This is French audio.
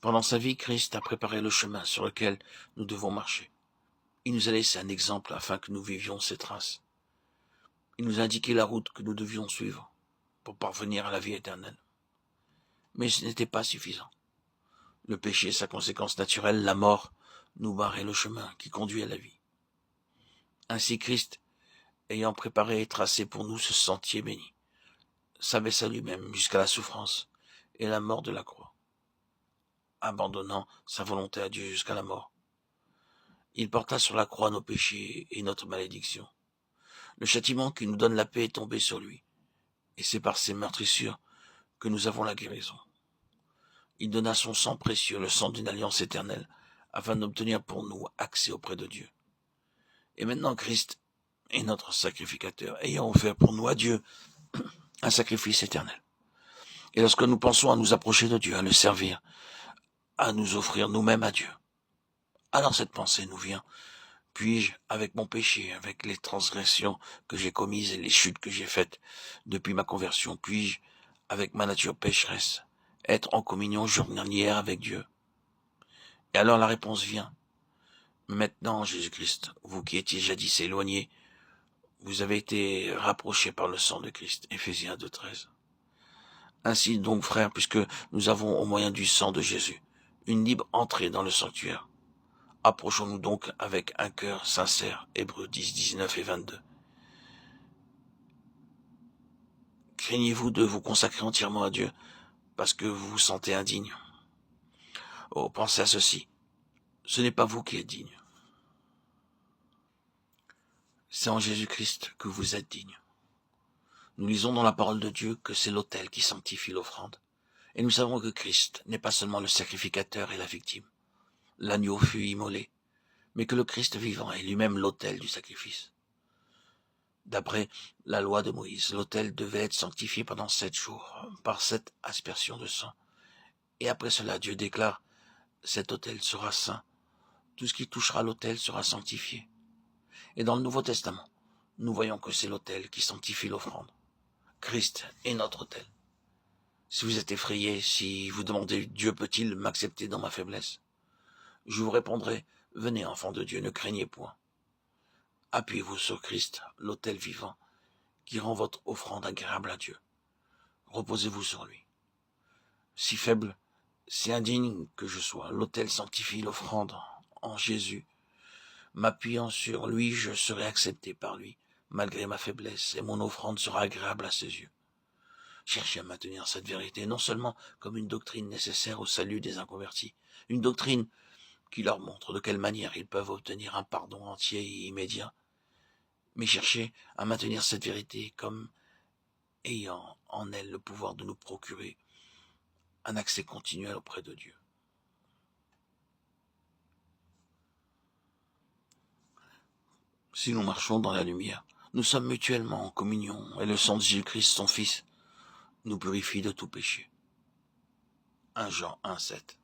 Pendant sa vie, Christ a préparé le chemin sur lequel nous devons marcher. Il nous a laissé un exemple afin que nous vivions ses traces. Il nous a indiqué la route que nous devions suivre pour parvenir à la vie éternelle. Mais ce n'était pas suffisant. Le péché et sa conséquence naturelle, la mort, nous barrait le chemin qui conduit à la vie. Ainsi Christ, ayant préparé et tracé pour nous ce sentier béni, s'abaissa lui-même jusqu'à la souffrance et la mort de la croix, abandonnant sa volonté à Dieu jusqu'à la mort. Il porta sur la croix nos péchés et notre malédiction. Le châtiment qui nous donne la paix est tombé sur lui, et c'est par ses meurtrissures que nous avons la guérison. Il donna son sang précieux, le sang d'une alliance éternelle, afin d'obtenir pour nous accès auprès de Dieu. Et maintenant Christ est notre sacrificateur, ayant offert pour nous à Dieu un sacrifice éternel. Et lorsque nous pensons à nous approcher de Dieu, à le servir, à nous offrir nous-mêmes à Dieu, alors cette pensée nous vient. Puis-je, avec mon péché, avec les transgressions que j'ai commises et les chutes que j'ai faites depuis ma conversion, puis-je, avec ma nature pécheresse, être en communion journalière avec Dieu? Et alors la réponse vient. Maintenant, Jésus-Christ, vous qui étiez jadis éloignés, vous avez été rapprochés par le sang de Christ. Éphésiens 2,13. Ainsi donc, frères, puisque nous avons au moyen du sang de Jésus une libre entrée dans le sanctuaire, approchons-nous donc avec un cœur sincère. Hébreux 10, 19 et 22. Craignez-vous de vous consacrer entièrement à Dieu parce que vous vous sentez indigne? Oh, pensez à ceci. Ce n'est pas vous qui êtes digne. C'est en Jésus-Christ que vous êtes digne. Nous lisons dans la parole de Dieu que c'est l'autel qui sanctifie l'offrande. Et nous savons que Christ n'est pas seulement le sacrificateur et la victime. L'agneau fut immolé, mais que le Christ vivant est lui-même l'autel du sacrifice. D'après la loi de Moïse, l'autel devait être sanctifié pendant 7 jours par cette aspersion de sang. Et après cela, Dieu déclare, cet autel sera saint. Tout ce qui touchera l'autel sera sanctifié. Et dans le Nouveau Testament, nous voyons que c'est l'autel qui sanctifie l'offrande. Christ est notre autel. Si vous êtes effrayé, si vous demandez, Dieu peut-il m'accepter dans ma faiblesse? Je vous répondrai, venez enfants de Dieu, ne craignez point. Appuyez-vous sur Christ, l'autel vivant, qui rend votre offrande agréable à Dieu. Reposez-vous sur lui. Si faible, si indigne que je sois, l'autel sanctifie l'offrande en Jésus. M'appuyant sur lui, je serai accepté par lui, malgré ma faiblesse, et mon offrande sera agréable à ses yeux. Cherchez à maintenir cette vérité, non seulement comme une doctrine nécessaire au salut des inconvertis, une doctrine qui leur montre de quelle manière ils peuvent obtenir un pardon entier et immédiat, mais cherchez à maintenir cette vérité comme ayant en elle le pouvoir de nous procurer un accès continuel auprès de Dieu. Si nous marchons dans la lumière, nous sommes mutuellement en communion, et le sang de Jésus-Christ, son Fils, nous purifie de tout péché. 1 Jean 1,7.